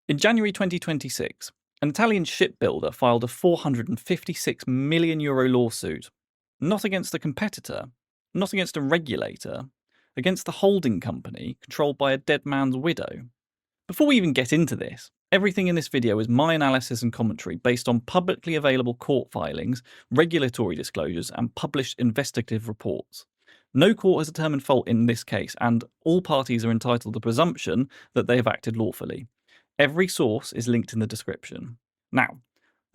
In January 2026, an Italian shipbuilder filed a €456 million lawsuit, not against a competitor, not against a regulator, against the holding company controlled by a dead man's widow. Before we even get into this, everything in this video is my analysis and commentary based on publicly available court filings, regulatory disclosures, and published investigative reports. No court has determined fault in this case, and all parties are entitled to presumption that they have acted lawfully. Every source is linked in the description. Now,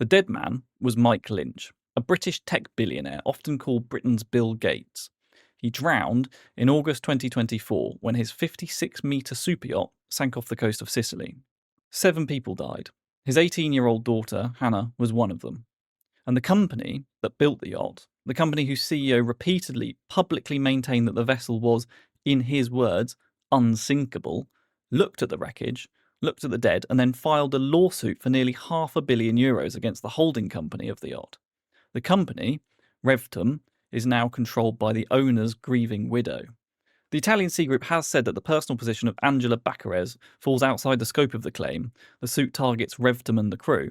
the dead man was Mike Lynch, a British tech billionaire often called Britain's Bill Gates. He drowned in August 2024 when his 56-metre superyacht sank off the coast of Sicily. 7 people died. His 18-year-old daughter, Hannah, was one of them. And the company that built the yacht, the company whose CEO repeatedly publicly maintained that the vessel was, in his words, unsinkable, looked at the wreckage, looked at the dead, and then filed a lawsuit for nearly €500 million against the holding company of the yacht. The company, Revtum, is now controlled by the owner's grieving widow. The Italian Sea Group has said that the personal position of Angela Baccarez falls outside the scope of the claim. The suit targets Revtum and the crew,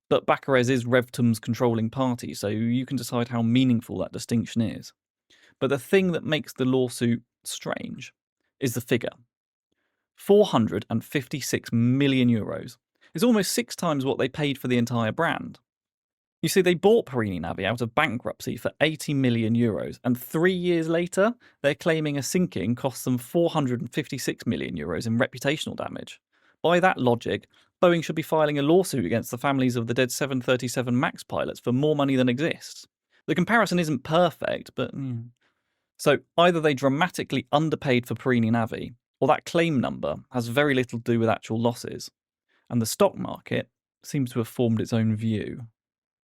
but Baccarez is Revtum's controlling party, so you can decide how meaningful that distinction is. But the thing that makes the lawsuit strange is the figure. €456 million is almost 6 times what they paid for the entire brand. You see, they bought Perini Navi out of bankruptcy for €80 million, and 3 years later, they're claiming a sinking cost them €456 million in reputational damage. By that logic, Boeing should be filing a lawsuit against the families of the dead 737 MAX pilots for more money than exists. The comparison isn't perfect, but... So either they dramatically underpaid for Perini Navi, or that claim number has very little to do with actual losses, and the stock market seems to have formed its own view.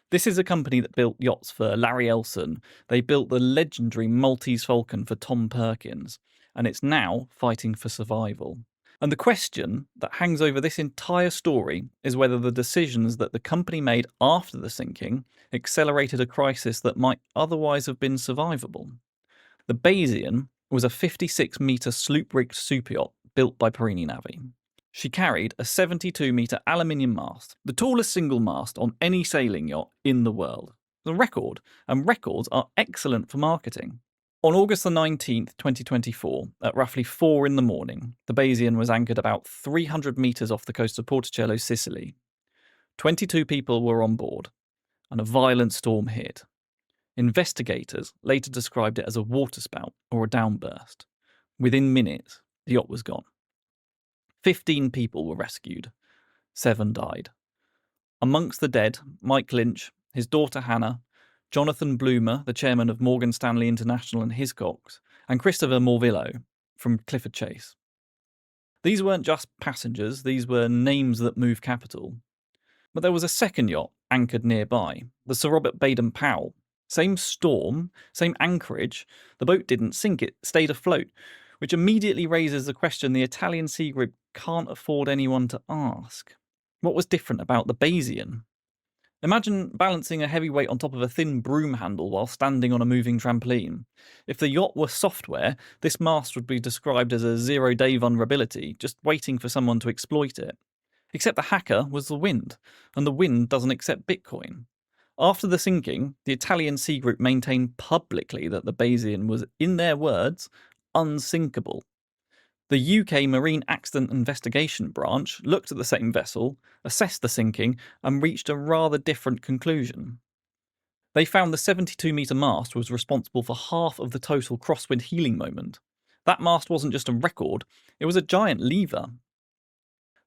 This is a company that built yachts for Larry Ellison. They built the legendary Maltese Falcon for Tom Perkins, and it's now fighting for survival. And the question that hangs over this entire story is whether the decisions that the company made after the sinking accelerated a crisis that might otherwise have been survivable. The Bayesian was a 56-metre sloop-rigged superyacht built by Perini Navi. She carried a 72-metre aluminium mast, the tallest single mast on any sailing yacht in the world. The record, and records are excellent for marketing. On August the 19th, 2024, at roughly 4 in the morning, the Bayesian was anchored about 300 metres off the coast of Porticello, Sicily. 22 people were on board, and a violent storm hit. Investigators later described it as a waterspout or a downburst. Within minutes, the yacht was gone. 15 people were rescued. 7 died. Amongst the dead, Mike Lynch, his daughter Hannah, Jonathan Bloomer, the chairman of Morgan Stanley International and Hiscox, and Christopher Morvillo from Clifford Chase. These weren't just passengers, these were names that move capital. But there was a second yacht anchored nearby, the Sir Robert Baden-Powell. Same storm, same anchorage, the boat didn't sink, it stayed afloat, which immediately raises the question the Italian Sea Group can't afford anyone to ask. What was different about the Bayesian? Imagine balancing a heavy weight on top of a thin broom handle while standing on a moving trampoline. If the yacht were software, this mast would be described as a zero-day vulnerability, just waiting for someone to exploit it. Except the hacker was the wind, and the wind doesn't accept Bitcoin. After the sinking, the Italian Sea Group maintained publicly that the Bayesian was, in their words, unsinkable. The UK Marine Accident Investigation Branch looked at the same vessel, assessed the sinking, and reached a rather different conclusion. They found the 72-metre mast was responsible for half of the total crosswind heeling moment. That mast wasn't just a record, it was a giant lever.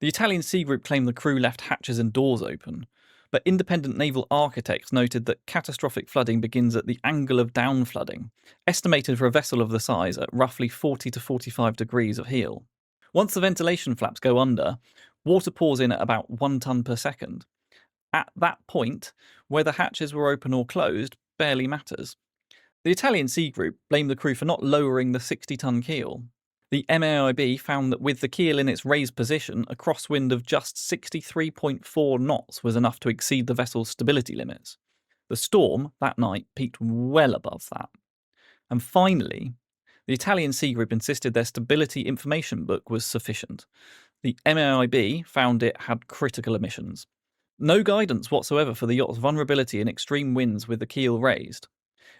The Italian Sea Group claimed the crew left hatches and doors open, but independent naval architects noted that catastrophic flooding begins at the angle of downflooding, estimated for a vessel of the size at roughly 40 to 45 degrees of heel. Once the ventilation flaps go under, water pours in at about 1 tonne per second. At that point, whether hatches were open or closed barely matters. The Italian Sea Group blamed the crew for not lowering the 60-tonne keel. The MAIB found that with the keel in its raised position, a crosswind of just 63.4 knots was enough to exceed the vessel's stability limits. The storm that night peaked well above that. And finally, the Italian Sea Group insisted their stability information book was sufficient. The MAIB found it had critical emissions. No guidance whatsoever for the yacht's vulnerability in extreme winds with the keel raised.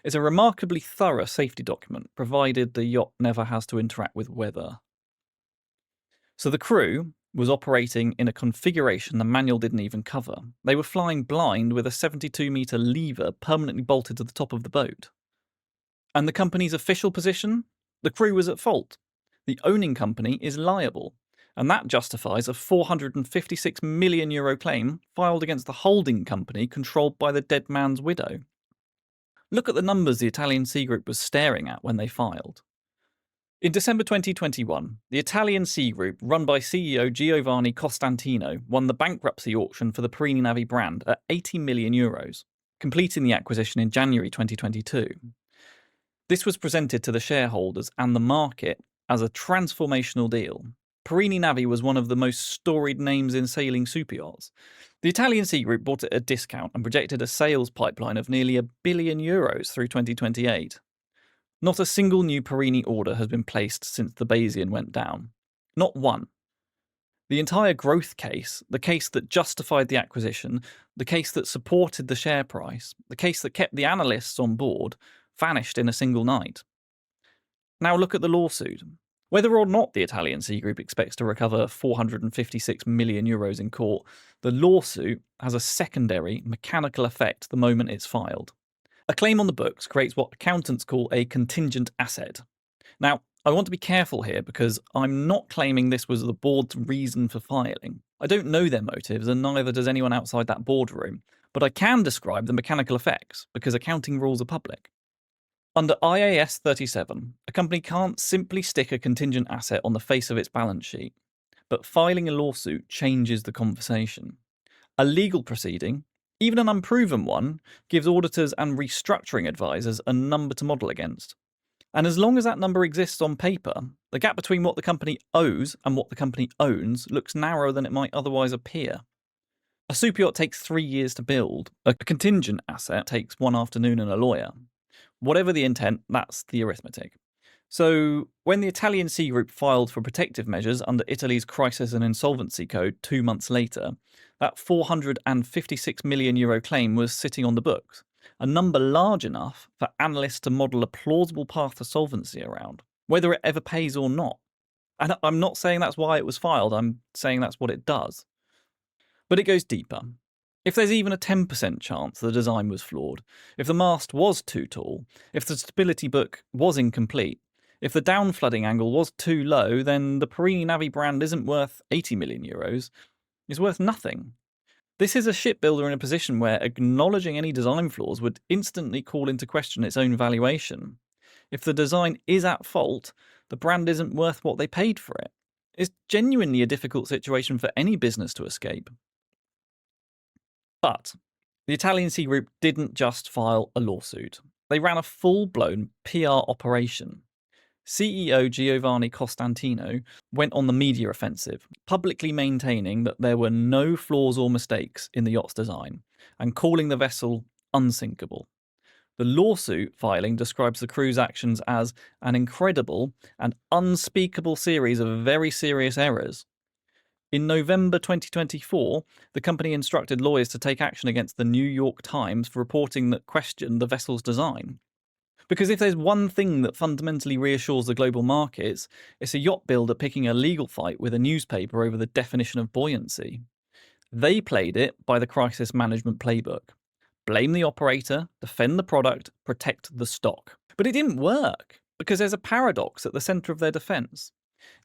It's a remarkably thorough safety document, provided the yacht never has to interact with weather. So the crew was operating in a configuration the manual didn't even cover. They were flying blind with a 72-metre lever permanently bolted to the top of the boat. And the company's official position? The crew was at fault. The owning company is liable. And that justifies a €456 million claim filed against the holding company controlled by the dead man's widow. Look at the numbers the Italian Sea Group was staring at when they filed. In December 2021, the Italian Sea Group, run by CEO Giovanni Costantino, won the bankruptcy auction for the Perini Navi brand at €80 million, completing the acquisition in January 2022. This was presented to the shareholders and the market as a transformational deal. Perini Navi was one of the most storied names in sailing superyachts. The Italian Sea Group bought it at a discount and projected a sales pipeline of nearly €1 billion through 2028. Not a single new Perini order has been placed since the Bayesian went down. Not one. The entire growth case, the case that justified the acquisition, the case that supported the share price, the case that kept the analysts on board, vanished in a single night. Now look at the lawsuit. Whether or not the Italian Sea Group expects to recover €456 million in court, the lawsuit has a secondary mechanical effect the moment it's filed. A claim on the books creates what accountants call a contingent asset. Now, I want to be careful here because I'm not claiming this was the board's reason for filing. I don't know their motives, and neither does anyone outside that boardroom, but I can describe the mechanical effects because accounting rules are public. Under IAS 37, a company can't simply stick a contingent asset on the face of its balance sheet, but filing a lawsuit changes the conversation. A legal proceeding, even an unproven one, gives auditors and restructuring advisors a number to model against. And as long as that number exists on paper, the gap between what the company owes and what the company owns looks narrower than it might otherwise appear. A superyacht takes 3 years to build. A contingent asset takes 1 afternoon and a lawyer. Whatever the intent, that's the arithmetic. So, when the Italian Sea Group filed for protective measures under Italy's Crisis and Insolvency Code 2 months later, that €456 million claim was sitting on the books, a number large enough for analysts to model a plausible path to solvency around, whether it ever pays or not. And I'm not saying that's why it was filed, I'm saying that's what it does. But it goes deeper. If there's even a 10% chance the design was flawed, if the mast was too tall, if the stability book was incomplete, if the down flooding angle was too low, then the Perini Navi brand isn't worth €80 million, it's worth nothing. This is a shipbuilder in a position where acknowledging any design flaws would instantly call into question its own valuation. If the design is at fault, the brand isn't worth what they paid for it. It's genuinely a difficult situation for any business to escape. But the Italian Sea Group didn't just file a lawsuit. They ran a full-blown PR operation. CEO Giovanni Costantino went on the media offensive, publicly maintaining that there were no flaws or mistakes in the yacht's design, and calling the vessel unsinkable. The lawsuit filing describes the crew's actions as an incredible and unspeakable series of very serious errors. In November 2024, the company instructed lawyers to take action against the New York Times for reporting that questioned the vessel's design. Because if there's one thing that fundamentally reassures the global markets, it's a yacht builder picking a legal fight with a newspaper over the definition of buoyancy. They played it by the crisis management playbook. Blame the operator, defend the product, protect the stock. But it didn't work, because there's a paradox at the centre of their defence.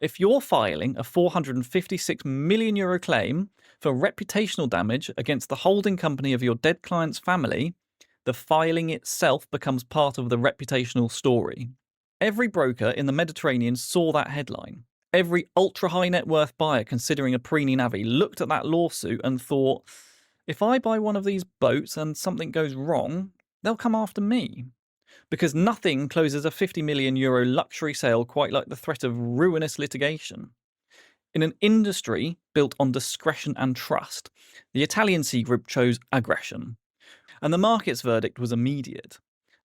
If you're filing a €456 million claim for reputational damage against the holding company of your dead client's family, the filing itself becomes part of the reputational story. Every broker in the Mediterranean saw that headline. Every ultra-high net worth buyer considering a Perini Navi looked at that lawsuit and thought, if I buy one of these boats and something goes wrong, they'll come after me. Because nothing closes a €50 million luxury sale quite like the threat of ruinous litigation. In an industry built on discretion and trust, the Italian Sea Group chose aggression. And the market's verdict was immediate.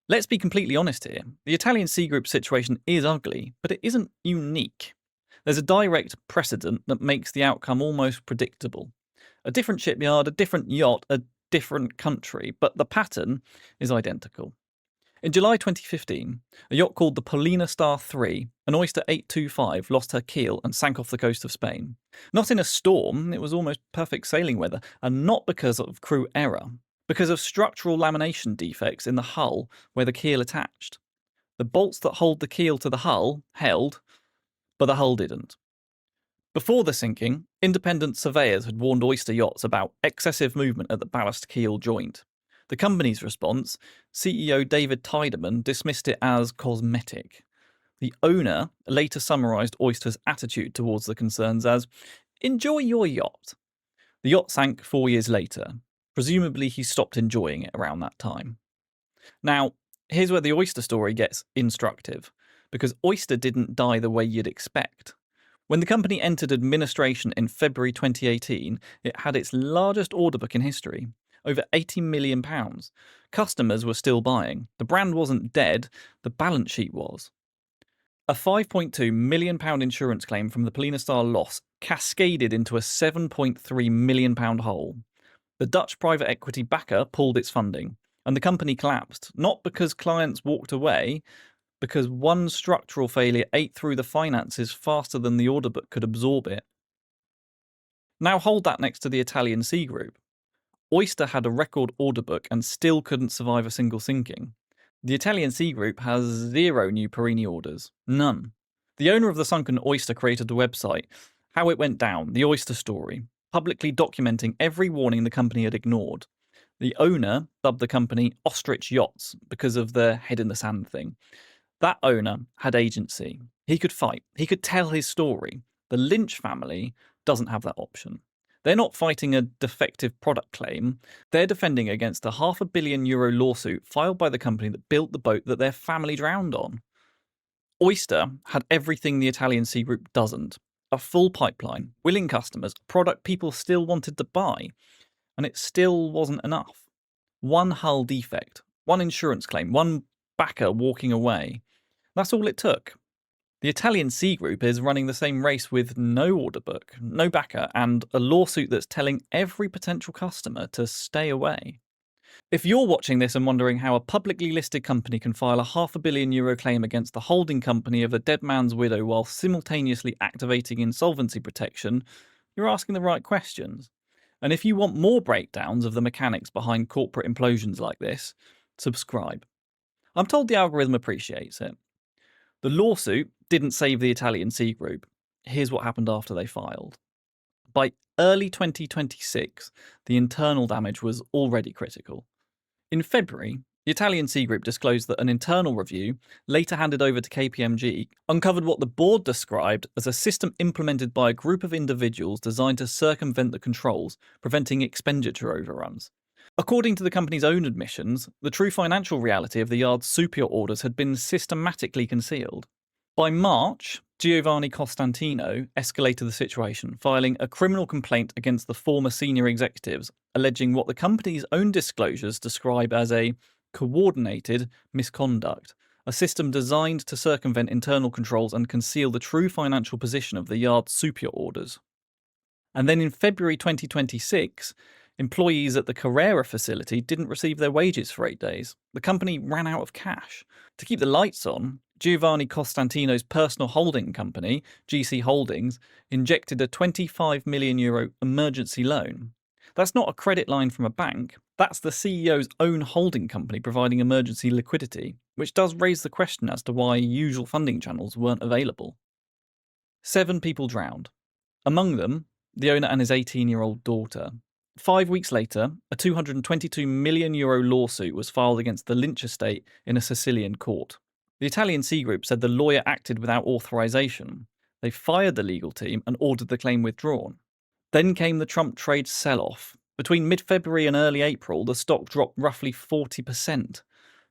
Let's be completely honest here. The Italian Sea Group situation is ugly, but it isn't unique. There's a direct precedent that makes the outcome almost predictable. A different shipyard, a different yacht, a different country, but the pattern is identical. In July 2015, a yacht called the Polina Star 3, an Oyster 825, lost her keel and sank off the coast of Spain. Not in a storm, it was almost perfect sailing weather, and not because of crew error, because of structural lamination defects in the hull where the keel attached. The bolts that hold the keel to the hull held, but the hull didn't. Before the sinking, independent surveyors had warned Oyster Yachts about excessive movement at the ballast keel joint. The company's response, CEO David Tiedemann dismissed it as cosmetic. The owner later summarised Oyster's attitude towards the concerns as, "Enjoy your yacht." The yacht sank 4 years later. Presumably he stopped enjoying it around that time. Now, here's where the Oyster story gets instructive, because Oyster didn't die the way you'd expect. When the company entered administration in February 2018, it had its largest order book in history, over £80 million. Customers were still buying. The brand wasn't dead, the balance sheet was. A £5.2 million insurance claim from the Polina Star loss cascaded into a £7.3 million hole. The Dutch private equity backer pulled its funding, and the company collapsed, not because clients walked away, because one structural failure ate through the finances faster than the order book could absorb it. Now hold that next to the Italian Sea Group. Oyster had a record order book and still couldn't survive a single sinking. The Italian Sea Group has 0 new Perini orders. None. The owner of the sunken Oyster created a website, How It Went Down, the Oyster Story, publicly documenting every warning the company had ignored. The owner dubbed the company Ostrich Yachts because of the head in the sand thing. That owner had agency. He could fight. He could tell his story. The Lynch family doesn't have that option. They're not fighting a defective product claim. They're defending against a €500 million lawsuit filed by the company that built the boat that their family drowned on. Oyster had everything the Italian Sea Group doesn't. A full pipeline, willing customers, a product people still wanted to buy. And it still wasn't enough. One hull defect, one insurance claim, one backer walking away. That's all it took. The Italian Sea Group is running the same race with no order book, no backer, and a lawsuit that's telling every potential customer to stay away. If you're watching this and wondering how a publicly listed company can file a €500 million claim against the holding company of a dead man's widow while simultaneously activating insolvency protection, you're asking the right questions. And if you want more breakdowns of the mechanics behind corporate implosions like this, subscribe. I'm told the algorithm appreciates it. The lawsuit didn't save the Italian Sea Group. Here's what happened after they filed. By early 2026, the internal damage was already critical. In February, the Italian Sea Group disclosed that an internal review, later handed over to KPMG, uncovered what the board described as a system implemented by a group of individuals designed to circumvent the controls, preventing expenditure overruns. According to the company's own admissions, the true financial reality of the yard's super orders had been systematically concealed. By March, Giovanni Costantino escalated the situation, filing a criminal complaint against the former senior executives, alleging what the company's own disclosures describe as a coordinated misconduct, a system designed to circumvent internal controls and conceal the true financial position of the yard's super orders. And then in February 2026, employees at the Carrera facility didn't receive their wages for 8 days. The company ran out of cash. To keep the lights on, Giovanni Costantino's personal holding company, GC Holdings, injected a €25 million emergency loan. That's not a credit line from a bank. That's the CEO's own holding company providing emergency liquidity, which does raise the question as to why usual funding channels weren't available. 7 people drowned. Among them, the owner and his 18-year-old daughter. 5 weeks later, a €222 million lawsuit was filed against the Lynch estate in a Sicilian court. The Italian Sea Group said the lawyer acted without authorization. They fired the legal team and ordered the claim withdrawn. Then came the Trump trade sell-off. Between mid-February and early April, the stock dropped roughly 40%.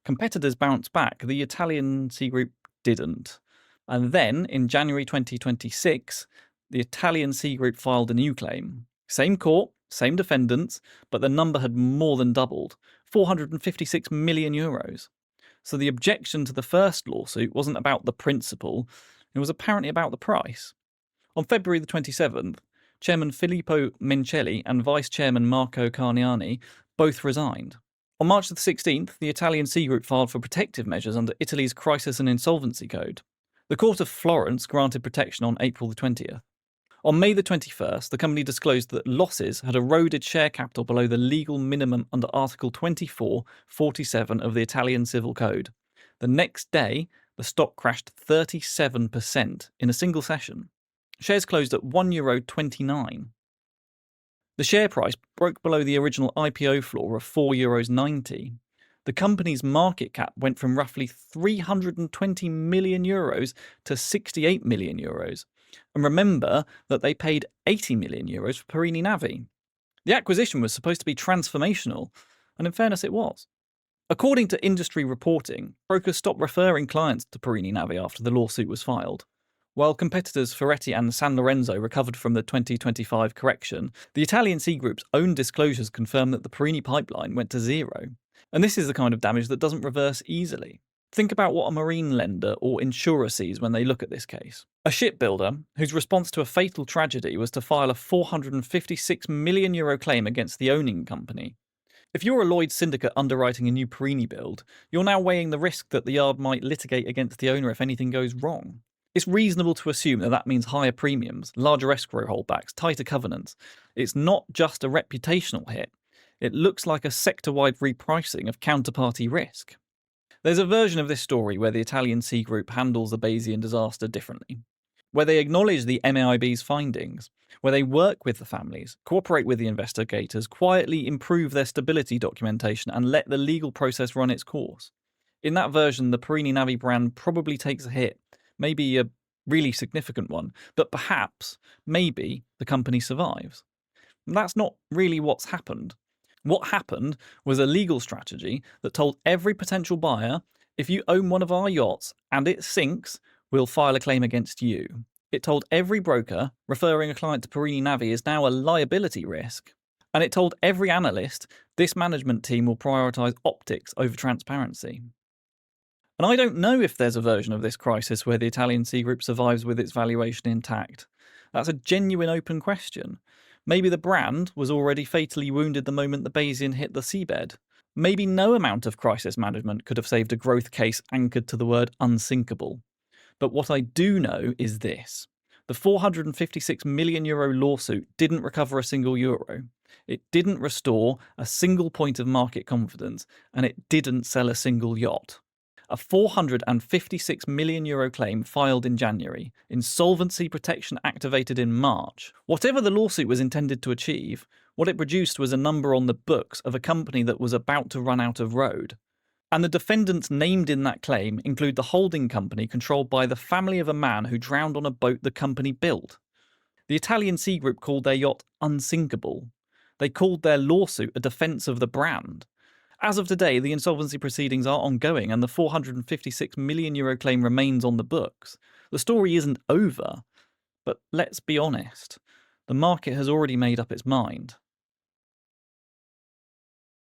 Competitors bounced back. The Italian Sea Group didn't. And then, in January 2026, the Italian Sea Group filed a new claim. Same court, same defendants, but the number had more than doubled, €456 million. So the objection to the first lawsuit wasn't about the principle, it was apparently about the price. On February the 27th, Chairman Filippo Mincelli and Vice Chairman Marco Carniani both resigned. On March the 16th, the Italian Sea Group filed for protective measures under Italy's Crisis and Insolvency Code. The Court of Florence granted protection on April the 20th. On May the 21st, the company disclosed that losses had eroded share capital below the legal minimum under Article 2447 of the Italian Civil Code. The next day, the stock crashed 37% in a single session. Shares closed at €1.29. The share price broke below the original IPO floor of €4.90. The company's market cap went from roughly €320 million to €68 million. And remember that they paid €80 million for Perini Navi. The acquisition was supposed to be transformational, and in fairness it was. According to industry reporting, brokers stopped referring clients to Perini Navi after the lawsuit was filed. While competitors Ferretti and San Lorenzo recovered from the 2025 correction, the Italian Sea Group's own disclosures confirm that the Perini pipeline went to zero. And this is the kind of damage that doesn't reverse easily. Think about what a marine lender or insurer sees when they look at this case. A shipbuilder, whose response to a fatal tragedy was to file a €456 million claim against the owning company. If you're a Lloyd's syndicate underwriting a new Perini build, you're now weighing the risk that the yard might litigate against the owner if anything goes wrong. It's reasonable to assume that means higher premiums, larger escrow holdbacks, tighter covenants. It's not just a reputational hit. It looks like a sector-wide repricing of counterparty risk. There's a version of this story where the Italian Sea Group handles the Bayesian disaster differently, where they acknowledge the MAIB's findings, where they work with the families, cooperate with the investigators, quietly improve their stability documentation, and let the legal process run its course. In that version, the Perini Navi brand probably takes a hit, maybe a really significant one, but perhaps, maybe, the company survives. And that's not really what's happened. What happened was a legal strategy that told every potential buyer, if you own one of our yachts and it sinks, we'll file a claim against you. It told every broker referring a client to Perini Navi is now a liability risk. And it told every analyst this management team will prioritise optics over transparency. And I don't know if there's a version of this crisis where the Italian Sea Group survives with its valuation intact. That's a genuine open question. Maybe the brand was already fatally wounded the moment the Bayesian hit the seabed. Maybe no amount of crisis management could have saved a growth case anchored to the word unsinkable. But what I do know is this. The €456 million lawsuit didn't recover a single euro. It didn't restore a single point of market confidence, and it didn't sell a single yacht. A €456 million claim filed in January, insolvency protection activated in March. Whatever the lawsuit was intended to achieve, what it produced was a number on the books of a company that was about to run out of road. And the defendants named in that claim include the holding company controlled by the family of a man who drowned on a boat the company built. The Italian Sea Group called their yacht Unsinkable. They called their lawsuit a defence of the brand. As of today, the insolvency proceedings are ongoing and the €456 million claim remains on the books. The story isn't over, but let's be honest. The market has already made up its mind.